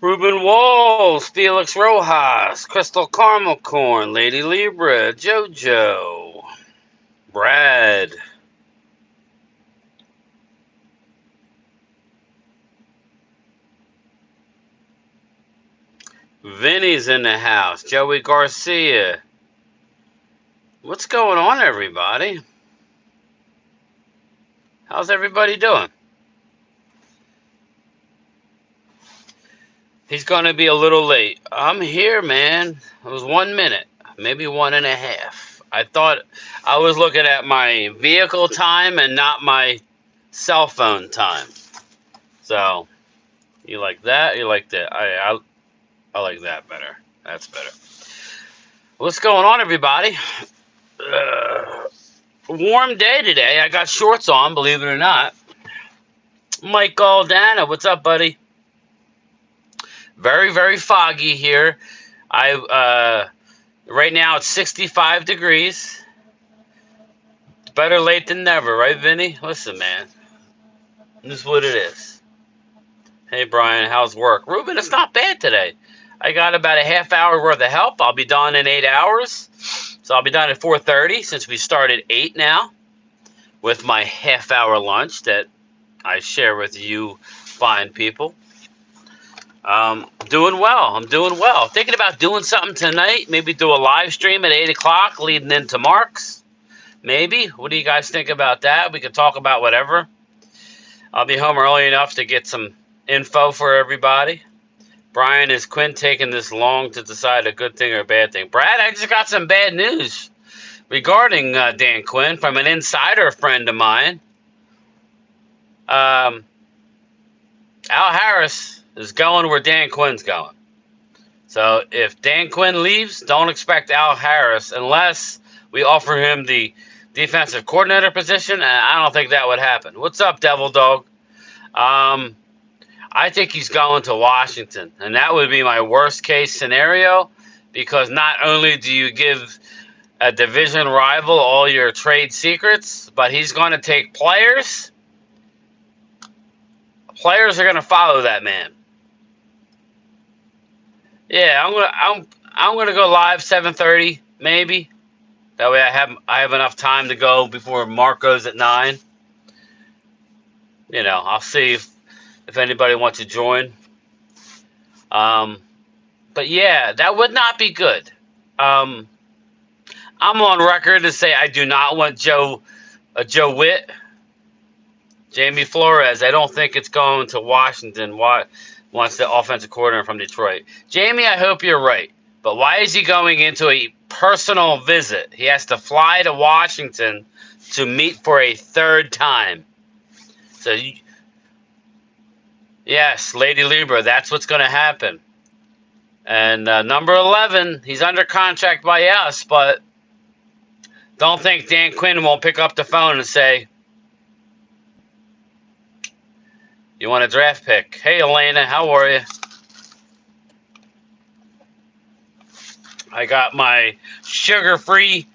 Ruben Walls, Felix Rojas, Crystal Caramel Corn, Lady Libra, JoJo, Brad, Vinny's in the house, Joey Garcia. What's going on, everybody? How's everybody doing? He's going to be a little late. I'm here, man. It was 1 minute, maybe 1.5. I thought I was looking at my vehicle time and not my cell phone time. So, you like that? You like that? I like that better. That's better. What's going on, everybody? Warm day today. I got shorts on, believe it or not. Mike Aldana, what's up, buddy? Very, very foggy here. Right now it's 65 degrees. Better late than never, right, Vinny? Listen, man. This is what it is. Hey, Brian, how's work? Ruben, it's not bad today. I got about a half hour worth of help. I'll be done in 8 hours. So I'll be done at 4:30 since we start at 8 now with my half-hour lunch that I share with you fine people. Doing well. I'm doing well. Thinking about doing something tonight. Maybe do a live stream at 8 o'clock leading into Mark's. Maybe. What do you guys think about that? We could talk about whatever. I'll be home early enough to get some info for everybody. Brian, is Quinn taking this long to decide a good thing or a bad thing? Brad, I just got some bad news regarding Dan Quinn from an insider friend of mine. Al Harris is going where Dan Quinn's going. So if Dan Quinn leaves, don't expect Al Harris unless we offer him the defensive coordinator position, and I don't think that would happen. What's up, Devil Dog? I think he's going to Washington, and that would be my worst case scenario because not only do you give a division rival all your trade secrets, but he's going to take players. Players are going to follow that man. Yeah, I'm gonna go live 7:30 maybe. That way I have enough time to go before Mark goes at 9. You know, I'll see if anybody wants to join. But yeah, that would not be good. I'm on record to say I do not want Joe Witt, Jamie Flores. I don't think it's going to Washington. Wants the offensive coordinator from Detroit. Jamie, I hope you're right. But why is he going into a personal visit? He has to fly to Washington to meet for a third time. So, yes, Lady Libra, that's what's going to happen. And number 11, he's under contract by us, but don't think Dan Quinn won't pick up the phone and say, you want a draft pick? Hey, Elena, how are you? I got my sugar-free.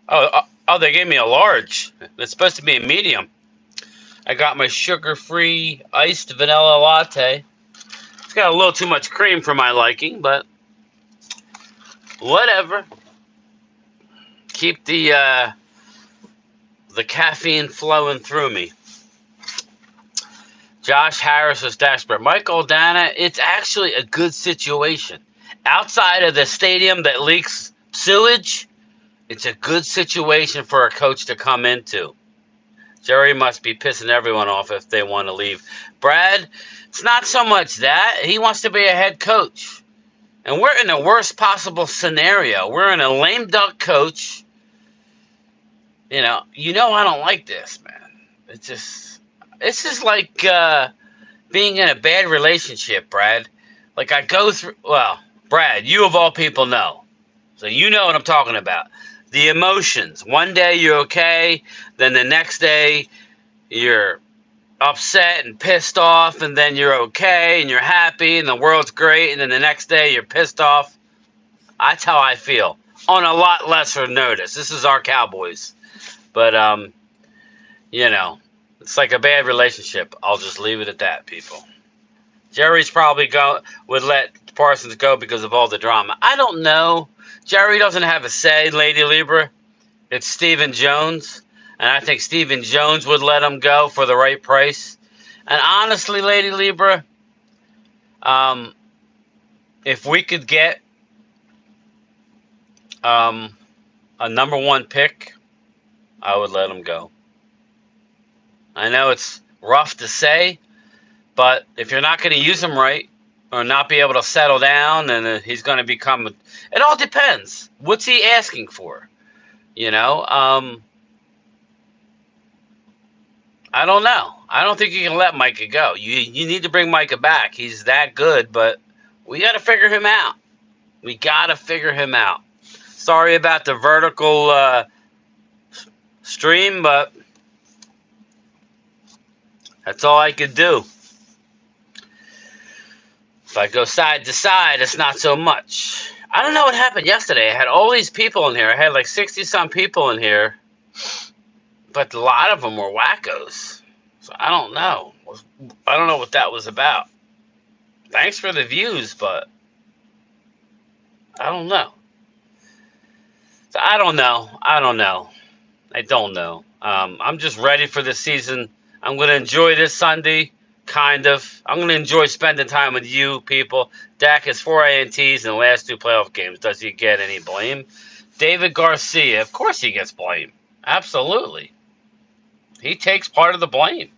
Oh, they gave me a large. It's supposed to be a medium. I got my sugar-free iced vanilla latte. It's got a little too much cream for my liking, but whatever. Keep the caffeine flowing through me. Josh Harris was desperate. Michael Dana, it's actually a good situation. Outside of the stadium that leaks sewage, it's a good situation for a coach to come into. Jerry must be pissing everyone off if they want to leave. Brad, it's not so much that. He wants to be a head coach. And we're in the worst possible scenario. We're in a lame duck coach. You know I don't like this, man. It's just like being in a bad relationship, Brad. Like I go through, well, Brad, you of all people know. So you know what I'm talking about. The emotions. One day you're okay, then the next day you're upset and pissed off, and then you're okay and you're happy and the world's great, and then the next day you're pissed off. That's how I feel. On a lot lesser notice. This is our Cowboys. But, it's like a bad relationship. I'll just leave it at that, people. Jerry's probably would let Parsons go because of all the drama. I don't know. Jerry doesn't have a say, Lady Libra. It's Stephen Jones, and I think Stephen Jones would let him go for the right price. And honestly, Lady Libra, if we could get a number one pick, I would let him go. I know it's rough to say, but if you're not going to use him right or not be able to settle down, then he's going to become. It all depends. What's he asking for? You know, I don't know. I don't think you can let Micah go. You need to bring Micah back. He's that good, but we got to figure him out. We got to figure him out. Sorry about the vertical stream, but that's all I could do. If I go side to side, it's not so much. I don't know what happened yesterday. I had all these people in here. I had like 60-some people in here, but a lot of them were wackos. So I don't know. I don't know what that was about. Thanks for the views, but I don't know. So I don't know. I don't know. I'm just ready for this season. I'm going to enjoy this Sunday, kind of. I'm going to enjoy spending time with you people. Dak has 4 INTs in the last 2 playoff games. Does he get any blame? David Garcia, of course he gets blame. Absolutely. He takes part of the blame.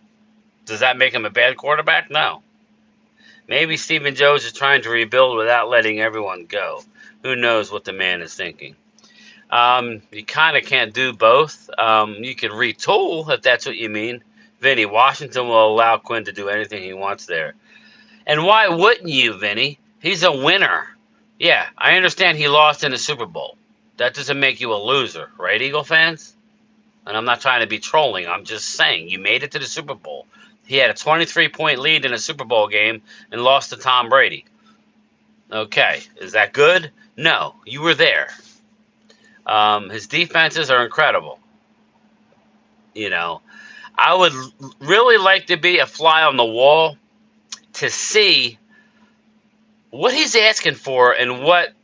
Does that make him a bad quarterback? No. Maybe Stephen Jones is trying to rebuild without letting everyone go. Who knows what the man is thinking. You kind of can't do both. You can retool, if that's what you mean. Vinny, Washington will allow Quinn to do anything he wants there. And why wouldn't you, Vinny? He's a winner. Yeah, I understand he lost in the Super Bowl. That doesn't make you a loser, right, Eagle fans? And I'm not trying to be trolling. I'm just saying, you made it to the Super Bowl. He had a 23-point lead in a Super Bowl game and lost to Tom Brady. Okay, is that good? No, you were there. His defenses are incredible. You know, I would really like to be a fly on the wall to see what he's asking for and what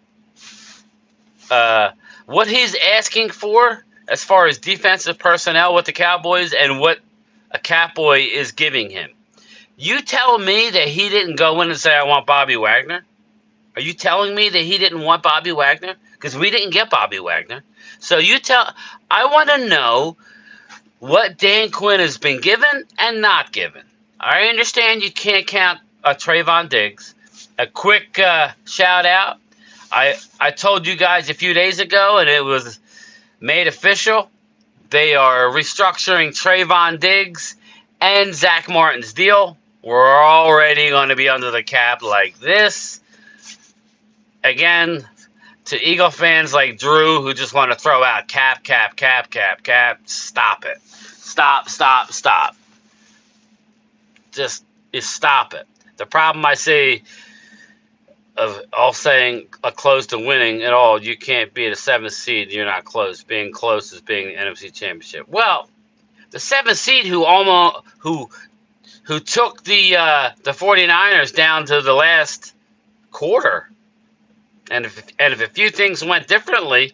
he's asking for as far as defensive personnel with the Cowboys and what a Catboy is giving him. You tell me that he didn't go in and say, I want Bobby Wagner? Are you telling me that he didn't want Bobby Wagner? Because we didn't get Bobby Wagner. So I want to know what Dan Quinn has been given and not given. I understand you can't count Trayvon Diggs. A quick shout out. I told you guys a few days ago, and it was made official. They are restructuring Trayvon Diggs and Zach Martin's deal. We're already going to be under the cap like this. Again, to Eagle fans like Drew who just want to throw out cap. Stop it. Stop. Just stop it. The problem I see of all saying close to winning at all, you can't be the 7th seed, you're not close. Being close is being the NFC Championship. Well, the 7th seed who took the 49ers down to the last quarter, and if a few things went differently,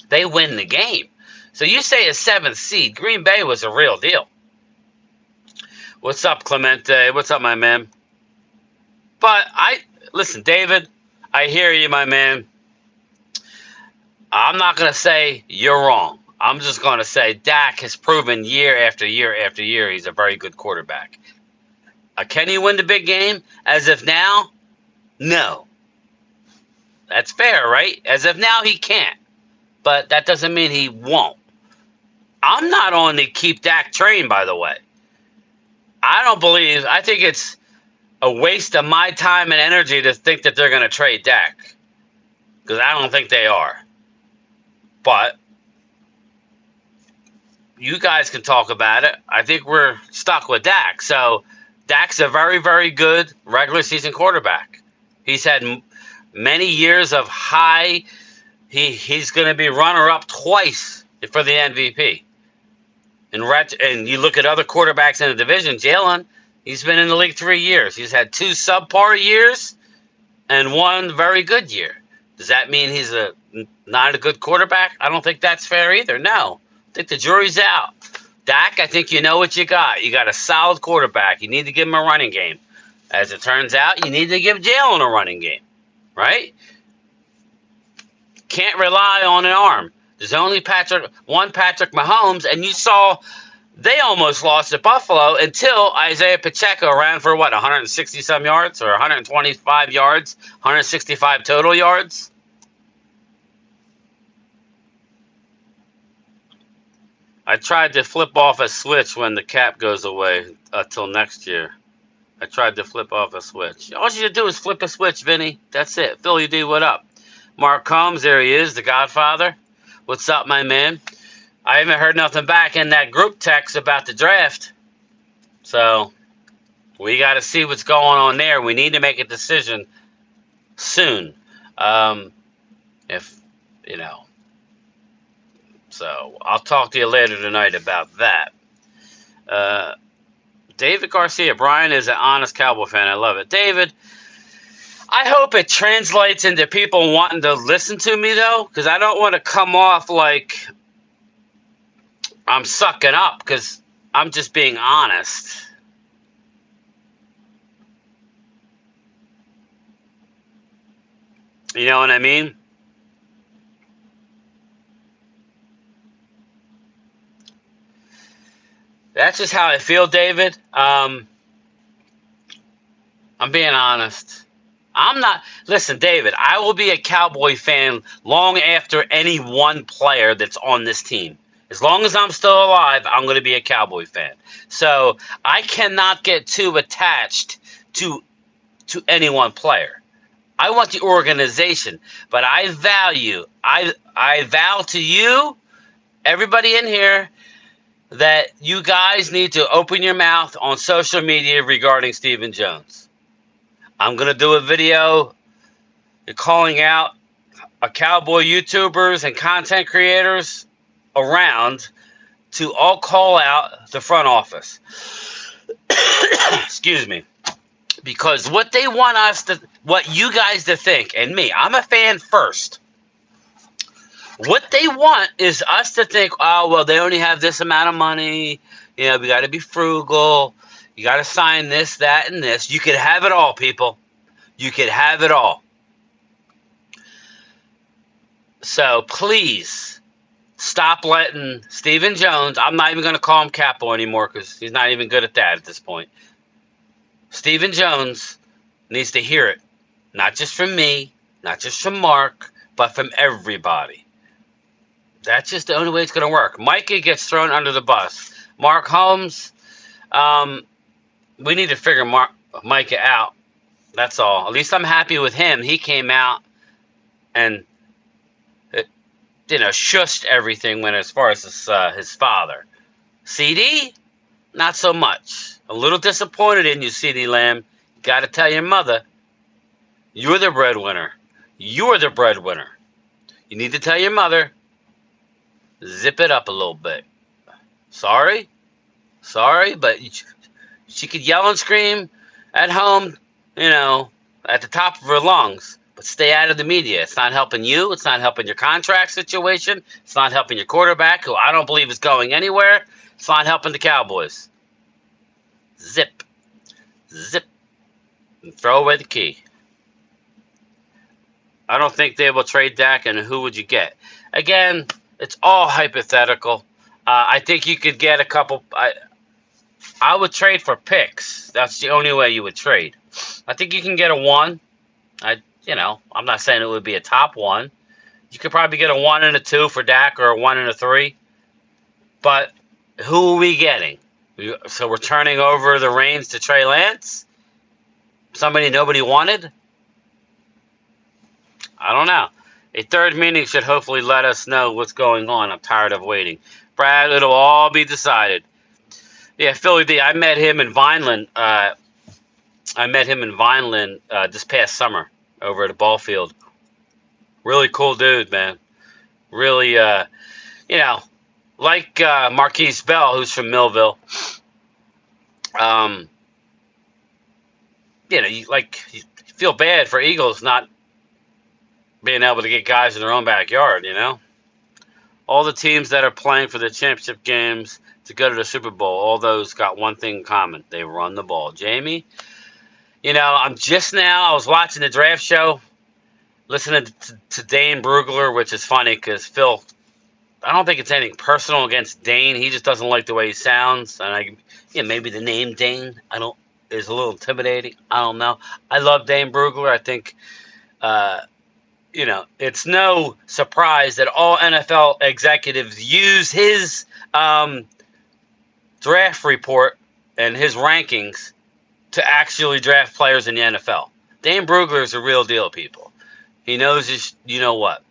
they win the game. So you say a 7th seed. Green Bay was a real deal. What's up, Clemente? What's up, my man? But listen, David, I hear you, my man. I'm not going to say you're wrong. I'm just going to say Dak has proven year after year after year he's a very good quarterback. Can he win the big game? As of now, no. That's fair, right? As of now, he can't. But that doesn't mean he won't. I'm not on the keep Dak train, by the way. I think it's a waste of my time and energy to think that they're going to trade Dak. Because I don't think they are. But you guys can talk about it. I think we're stuck with Dak. So Dak's a very, very good regular season quarterback. He's had many years of high. He's going to be runner-up twice for the MVP. And you look at other quarterbacks in the division, Jalen, He's been in the league 3 years. He's had 2 subpar years and 1 very good year. Does that mean he's not a good quarterback? I don't think that's fair either. No. I think the jury's out. Dak, I think you know what you got. You got a solid quarterback. You need to give him a running game. As it turns out, you need to give Jalen a running game, right? Can't rely on an arm. There's only one Patrick Mahomes, and you saw they almost lost at Buffalo until Isaiah Pacheco ran for 160-some yards or 125 yards, 165 total yards. I tried to flip off a switch when the cap goes away until next year. I tried to flip off a switch. All you do is flip a switch, Vinny. That's it. Philly D, what up? Mark Combs, there he is, the Godfather. What's up, my man? I haven't heard nothing back in that group text about the draft. So, we got to see what's going on there. We need to make a decision soon. So, I'll talk to you later tonight about that. David Garcia, Brian is an honest Cowboy fan. I love it. David, I hope it translates into people wanting to listen to me, though, because I don't want to come off like I'm sucking up, because I'm just being honest. You know what I mean? That's just how I feel, David. I'm being honest. I'm not. Listen, David, I will be a Cowboy fan long after any one player that's on this team. As long as I'm still alive, I'm going to be a Cowboy fan. So I cannot get too attached to any one player. I want the organization, but I vow to you, everybody in here, that you guys need to open your mouth on social media regarding Stephen Jones. I'm going to do a video calling out Cowboy YouTubers and content creators around to all call out the front office. Excuse me. Because what they want what you guys to think, and me, I'm a fan first. What they want is us to think, oh, well, they only have this amount of money. You know, we got to be frugal. You got to sign this, that, and this. You could have it all, people. You could have it all. So please stop letting Stephen Jones, I'm not even going to call him Capo anymore because he's not even good at that at this point. Stephen Jones needs to hear it. Not just from me, not just from Mark, but from everybody. That's just the only way it's going to work. Micah gets thrown under the bus. Mark Holmes, we need to figure Micah out. That's all. At least I'm happy with him. He came out and shushed everything when as far as his father. CeeDee, not so much. A little disappointed in you, CeeDee Lamb. You got to tell your mother, you're the breadwinner. You're the breadwinner. You need to tell your mother, zip it up a little bit. Sorry, but she could yell and scream at home, at the top of her lungs, but stay out of the media. It's not helping you. It's not helping your contract situation. It's not helping your quarterback, who I don't believe is going anywhere. It's not helping the Cowboys. Zip, and throw away the key. I don't think they will trade Dak, and who would you get? Again, it's all hypothetical. I think you could get a couple. I would trade for picks. That's the only way you would trade. I think you can get a 1. I'm not saying it would be a top 1. You could probably get a 1 and a 2 for Dak, or a 1 and a 3. But who are we getting? So we're turning over the reins to Trey Lance? Somebody nobody wanted? I don't know. A third meeting should hopefully let us know what's going on. I'm tired of waiting. Brad, it'll all be decided. Yeah, Philly D, I met him in Vineland. This past summer over at a ball field. Really cool dude, man. Really, like Marquise Bell, who's from Millville. you feel bad for Eagles not being able to get guys in their own backyard, All the teams that are playing for the championship games to go to the Super Bowl, all those got one thing in common. They run the ball. Jamie, I was watching the draft show, listening to Dane Brugler, which is funny because Phil, I don't think it's anything personal against Dane. He just doesn't like the way he sounds. And maybe the name Dane, is a little intimidating. I don't know. I love Dane Brugler. I think, it's no surprise that all NFL executives use his draft report and his rankings to actually draft players in the NFL. Dane Brugler is a real deal, people. He knows his, what.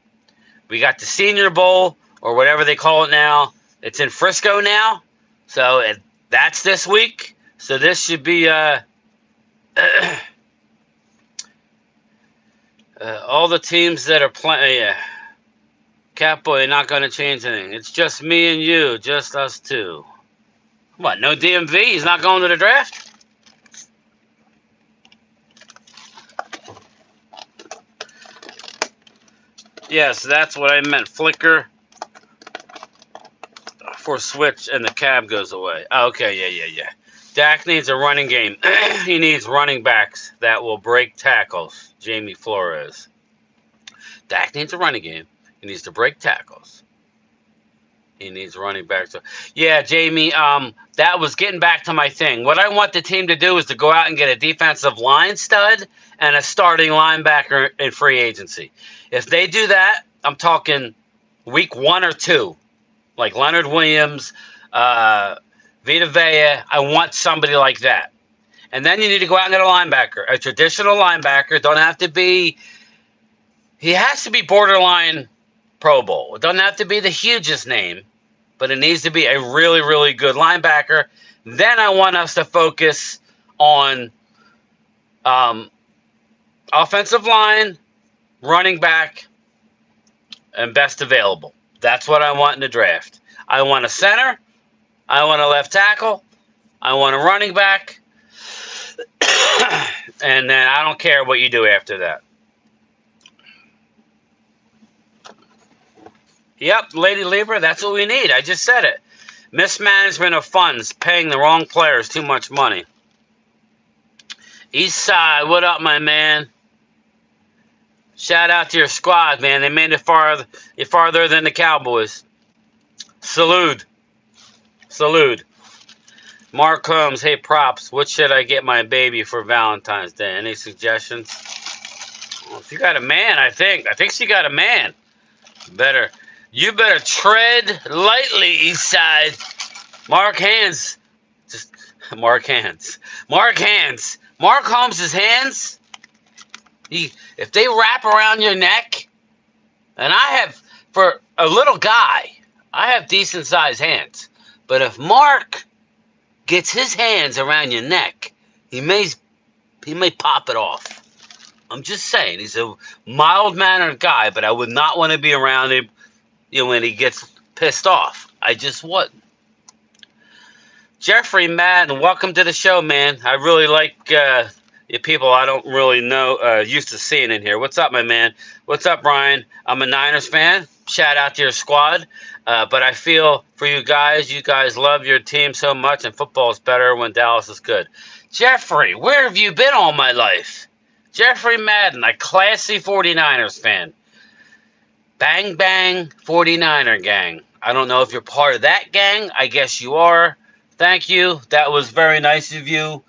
We got the Senior Bowl, or whatever they call it now. It's in Frisco now. So that's this week. So this should be all the teams that are playing. Catboy, not going to change anything. It's just me and you, just us two. What, no DMV? He's not going to the draft? Yes, that's what I meant. Flicker for switch and the cab goes away. Okay, yeah. Dak needs a running game. He needs running backs that will break tackles. Jamie Flores. Dak needs a running game. He needs to break tackles. He needs running backs. Yeah, Jamie, that was getting back to my thing. What I want the team to do is to go out and get a defensive line stud and a starting linebacker in free agency. If they do that, I'm talking week 1 or 2, like Leonard Williams, Vita Vea. I want somebody like that. And then you need to go out and get a linebacker, a traditional linebacker. Don't have to be, he has to be borderline Pro Bowl. It doesn't have to be the hugest name, but it needs to be a really, really good linebacker. Then I want us to focus on offensive line, running back, and best available. That's what I want in the draft. I want a center. I want a left tackle. I want a running back. And then I don't care what you do after that. Yep, Lady Libra, that's what we need. I just said it. Mismanagement of funds, paying the wrong players too much money. East Side, what up, my man? Shout out to your squad, man. They made it farther than the Cowboys. Salute. Mark Holmes, hey, props. What should I get my baby for Valentine's Day? Any suggestions? Well, if you got a man, I think she got a man. You better tread lightly, East Side. Mark Holmes' hands. If they wrap around your neck, and for a little guy, I have decent sized hands. But if Mark gets his hands around your neck, he may pop it off. I'm just saying, he's a mild-mannered guy, but I would not want to be around him, when he gets pissed off. I just wouldn't. Jeffrey Madden, welcome to the show, man. I really like you people I don't really know, used to seeing in here. What's up, my man? What's up, Brian? I'm a Niners fan. Shout out to your squad. But I feel for you guys love your team so much, and football is better when Dallas is good. Jeffrey, where have you been all my life? Jeffrey Madden, a classy 49ers fan. Bang, bang, 49er gang. I don't know if you're part of that gang. I guess you are. Thank you. That was very nice of you.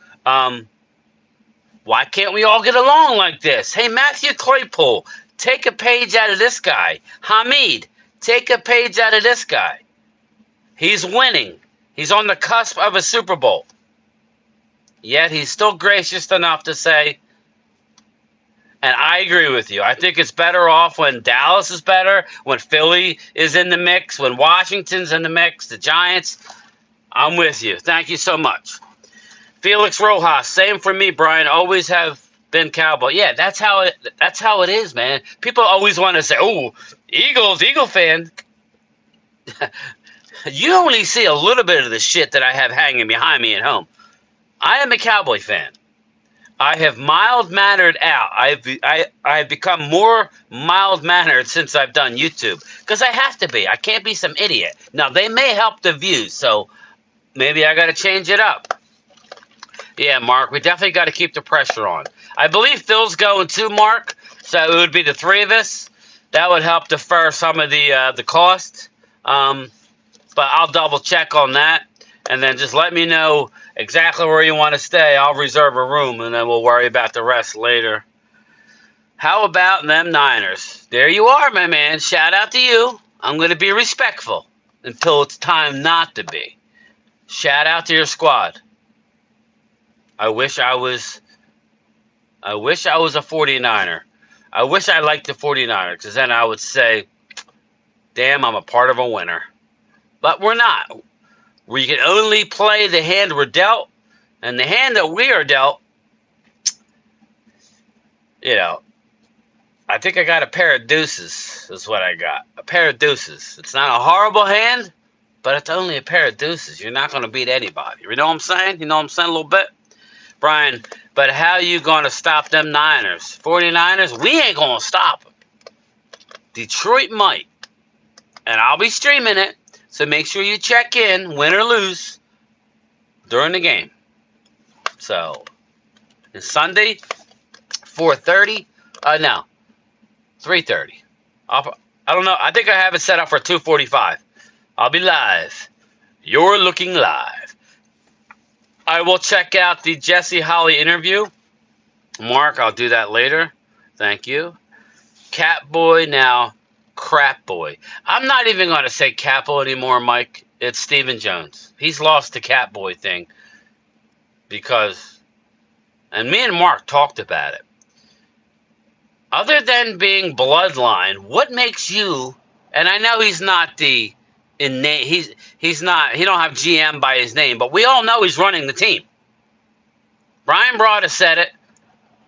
Why can't we all get along like this? Hey, Matthew Claypool, take a page out of this guy. Hamid, take a page out of this guy. He's winning. He's on the cusp of a Super Bowl. Yet he's still gracious enough to say, and I agree with you, I think it's better off when Dallas is better, when Philly is in the mix, when Washington's in the mix, the Giants. I'm with you. Thank you so much. Felix Rojas, same for me, Brian. Always have been Cowboy. Yeah, that's how it is, man. People always want to say, "Oh, Eagle fan." You only see a little bit of the shit that I have hanging behind me at home. I am a Cowboy fan. I have mild-mannered out. I've become more mild-mannered since I've done YouTube. Because I have to be. I can't be some idiot. Now, they may help the views, so maybe I got to change it up. Yeah, Mark, we definitely got to keep the pressure on. I believe Phil's going too, Mark. So it would be the three of us. That would help defer some of the cost. But I'll double check on that. And then just let me know exactly where you want to stay. I'll reserve a room, and then we'll worry about the rest later. How about them Niners? There you are, my man. Shout out to you. I'm going to be respectful until it's time not to be. Shout out to your squad. I wish I was a 49er. I wish I liked the 49ers, because then I would say, damn, I'm a part of a winner. But we're not. We can only play the hand we're dealt, and the hand that we are dealt, I think I got a pair of deuces is what I got. A pair of deuces. It's not a horrible hand, but it's only a pair of deuces. You're not going to beat anybody. You know what I'm saying? You know what I'm saying a little bit? Brian, but how you going to stop them Niners? 49ers, we ain't going to stop them. Detroit might. And I'll be streaming it, so make sure you check in, win or lose, during the game. So, it's Sunday, 4:30. No, 3:30. I don't know. I think I have it set up for 2:45. I'll be live. You're looking live. I will check out the Jesse Holly interview. Mark, I'll do that later. Thank you. Catboy, now Crap Boy. I'm not even going to say Catboy anymore, Mike. It's Stephen Jones. He's lost the Catboy thing because, and me and Mark talked about it. Other than being bloodline, what makes you, and I know he's not the innate, he's not, he don't have GM by his name, but we all know he's running the team. Brian Broaddus said it.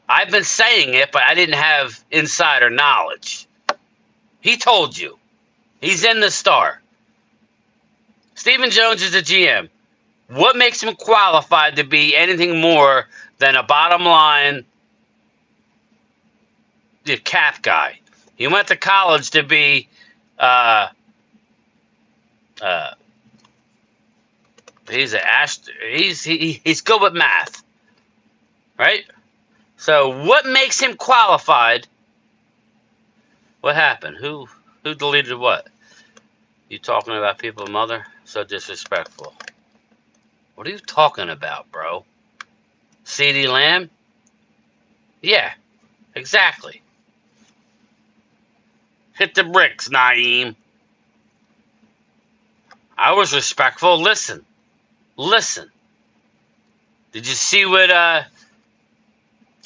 I've been saying it, but I didn't have insider knowledge. He told you. He's in the star. Stephen Jones is the GM. What makes him qualified to be anything more than a bottom line cap guy? He went to college to be he's good with math. Right? So what makes him qualified? What happened? Who deleted what? You talking about people, mother? So disrespectful. What are you talking about, bro? CeeDee Lamb? Yeah, exactly. Hit the bricks, Naeem. I was respectful. Listen. Did you see what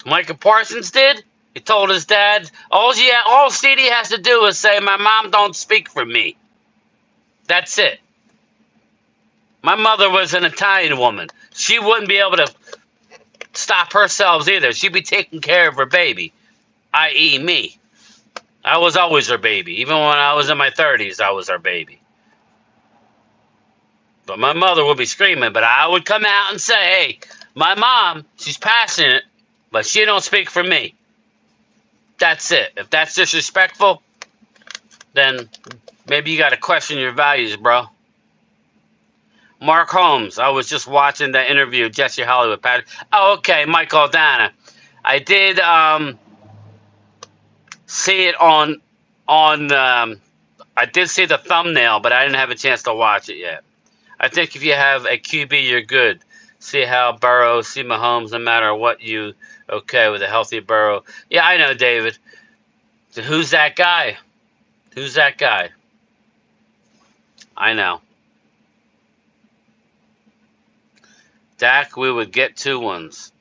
Micah Parsons did? He told his dad, all CeeDee has to do is say, my mom don't speak for me. That's it. My mother was an Italian woman. She wouldn't be able to stop herself either. She'd be taking care of her baby, i.e. me. I was always her baby. Even when I was in my 30s, I was her baby. But my mother would be screaming, but I would come out and say, hey, my mom, she's passionate, but she don't speak for me. That's it. If that's disrespectful, then maybe you got to question your values, bro. Mark Holmes, I was just watching that interview, Jesse Holly with Pat. Oh, okay, Michael Dana. I did see it on I did see the thumbnail, but I didn't have a chance to watch it yet. I think if you have a QB, you're good. See how Burrow, see Mahomes, no matter what you, okay, with a healthy Burrow. Yeah, I know, David. So who's that guy? Who's that guy? I know. Dak, we would get 2 ones.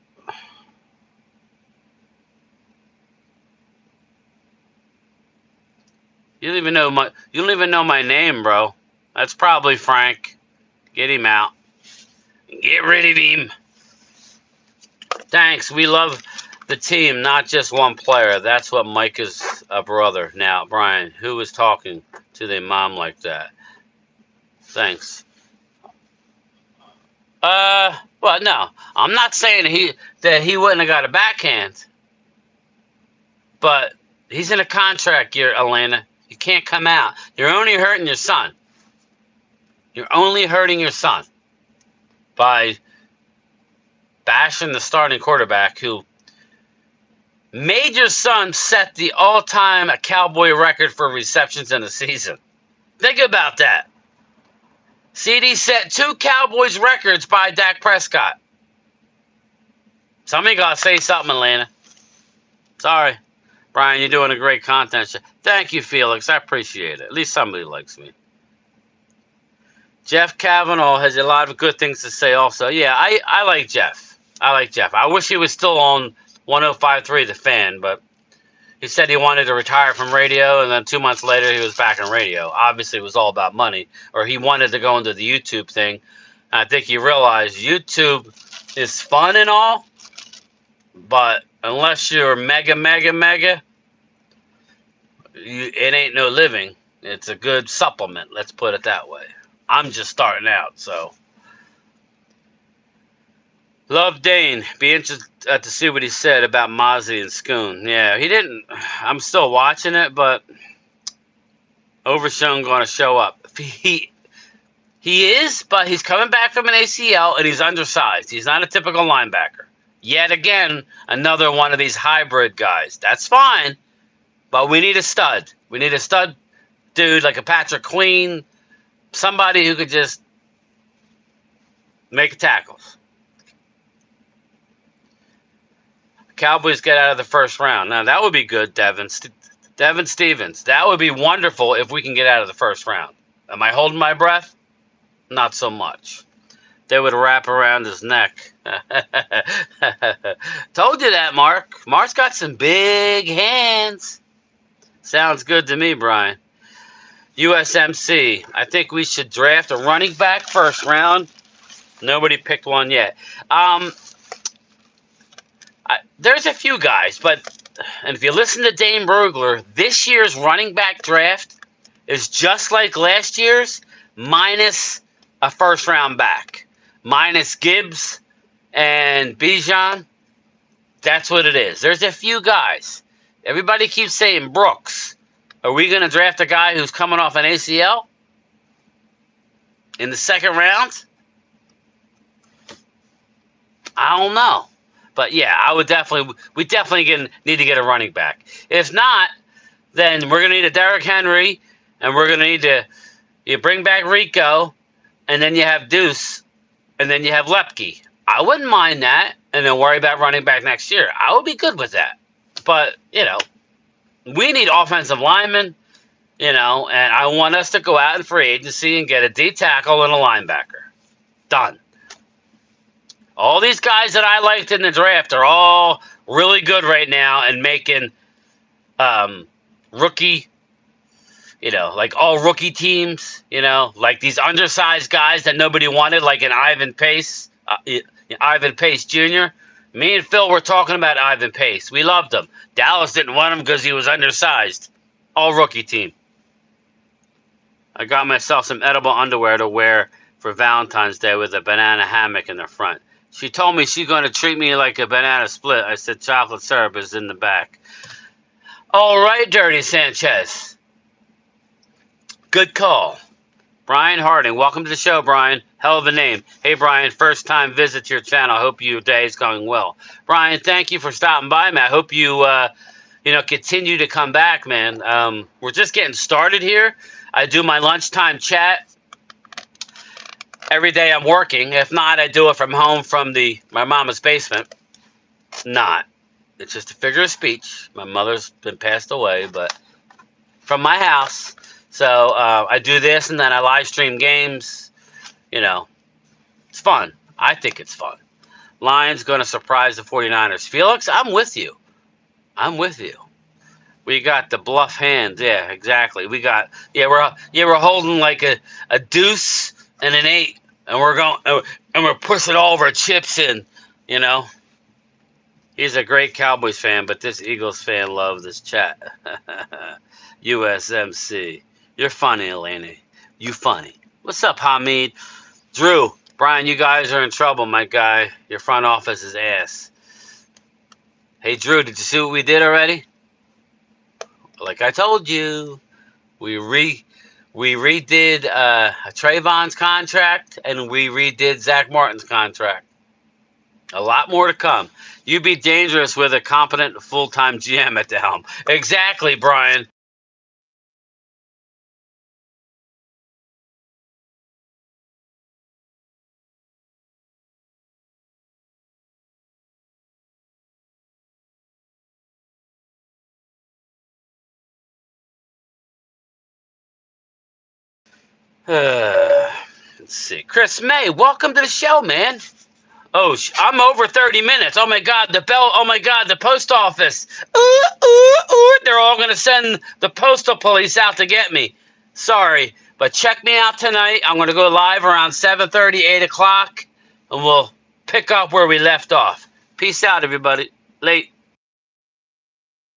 You don't even know my name, bro. That's probably Frank. Get him out. Get rid of him. Thanks. We love the team, not just one player. That's what Mike is a brother. Now, Brian, who is talking to their mom like that? Thanks. Well, no, I'm not saying that he wouldn't have got a backhand, but he's in a contract year, Atlanta. You can't come out. You're only hurting your son. You're only hurting your son by bashing the starting quarterback who made your son set the all-time Cowboy record for receptions in a season. Think about that. CeeDee set 2 Cowboys records by Dak Prescott. Somebody got to say something, Atlanta. Sorry. Brian, you're doing a great content show. Thank you, Felix. I appreciate it. At least somebody likes me. Jeff Kavanaugh has a lot of good things to say also. Yeah, I like Jeff. I wish he was still on 105.3 The Fan, but he said he wanted to retire from radio, and then 2 months later he was back in radio. Obviously, it was all about money, or he wanted to go into the YouTube thing. I think he realized YouTube is fun and all, but unless you're mega, it ain't no living. It's a good supplement, let's put it that way. I'm just starting out, so. Love Dane. Be interested to see what he said about Mozzie and Schoon. Yeah, he didn't. I'm still watching it, but Overshown going to show up. He is, but he's coming back from an ACL, and he's undersized. He's not a typical linebacker. Yet again, another one of these hybrid guys. That's fine, but we need a stud. We need a stud dude like a Patrick Queen, somebody who could just make tackles. Cowboys get out of the first round. Now, that would be good, Devin Stevens. That would be wonderful if we can get out of the first round. Am I holding my breath? Not so much. They would wrap around his neck. Told you that, Mark. Mark's got some big hands. Sounds good to me, Brian. USMC. I think we should draft a running back first round. Nobody picked one yet. There's a few guys, and if you listen to Dane Brugler, this year's running back draft is just like last year's, minus a first-round back. Minus Gibbs and Bijan. That's what it is. There's a few guys. Everybody keeps saying Brooks. Are we going to draft a guy who's coming off an ACL in the second round? I don't know. But yeah, we definitely need to get a running back. If not, then we're going to need a Derrick Henry, and we're going to need to you bring back Rico, and then you have Deuce, and then you have Lepke. I wouldn't mind that, and then worry about running back next year. I would be good with that. But, we need offensive linemen, and I want us to go out in free agency and get a D tackle and a linebacker. Done. All these guys that I liked in the draft are all really good right now and making rookie, like all rookie teams, like these undersized guys that nobody wanted, like an Ivan Pace Jr. Me and Phil were talking about Ivan Pace. We loved him. Dallas didn't want him because he was undersized. All rookie team. I got myself some edible underwear to wear for Valentine's Day with a banana hammock in the front. She told me she's going to treat me like a banana split. I said chocolate syrup is in the back. All right, Dirty Sanchez. Good call. Brian Harding. Welcome to the show, Brian. Hell of a name. Hey, Brian, first time visit to your channel. I hope your day is going well. Brian, thank you for stopping by, man. I hope you, continue to come back, man. We're just getting started here. I do my lunchtime chat. Every day I'm working. If not, I do it from home from my mama's basement. Not. It's just a figure of speech. My mother's been passed away, but from my house. So I do this, and then I live stream games. It's fun. I think it's fun. Lions going to surprise the 49ers. Felix, I'm with you. We got the bluff hand. Yeah, exactly. We're holding like a deuce and an 8, and we're pushing all of our chips in, He's a great Cowboys fan, but this Eagles fan loves this chat. USMC. You're funny, Eleni. You funny. What's up, Hamid? Drew, Brian, you guys are in trouble, my guy. Your front office is ass. Hey, Drew, did you see what we did already? Like I told you, we redid Trayvon's contract, and we redid Zach Martin's contract. A lot more to come. You'd be dangerous with a competent full-time GM at the helm. Exactly, Brian. Let's see. Chris May, welcome to the show, man. Oh, I'm over 30 minutes. Oh my God, the bell. Oh my God, the post office. They're all going to send the postal police out to get me. Sorry, but check me out tonight. I'm going to go live around 7:30, 8 o'clock, and we'll pick up where we left off. Peace out, everybody. Late.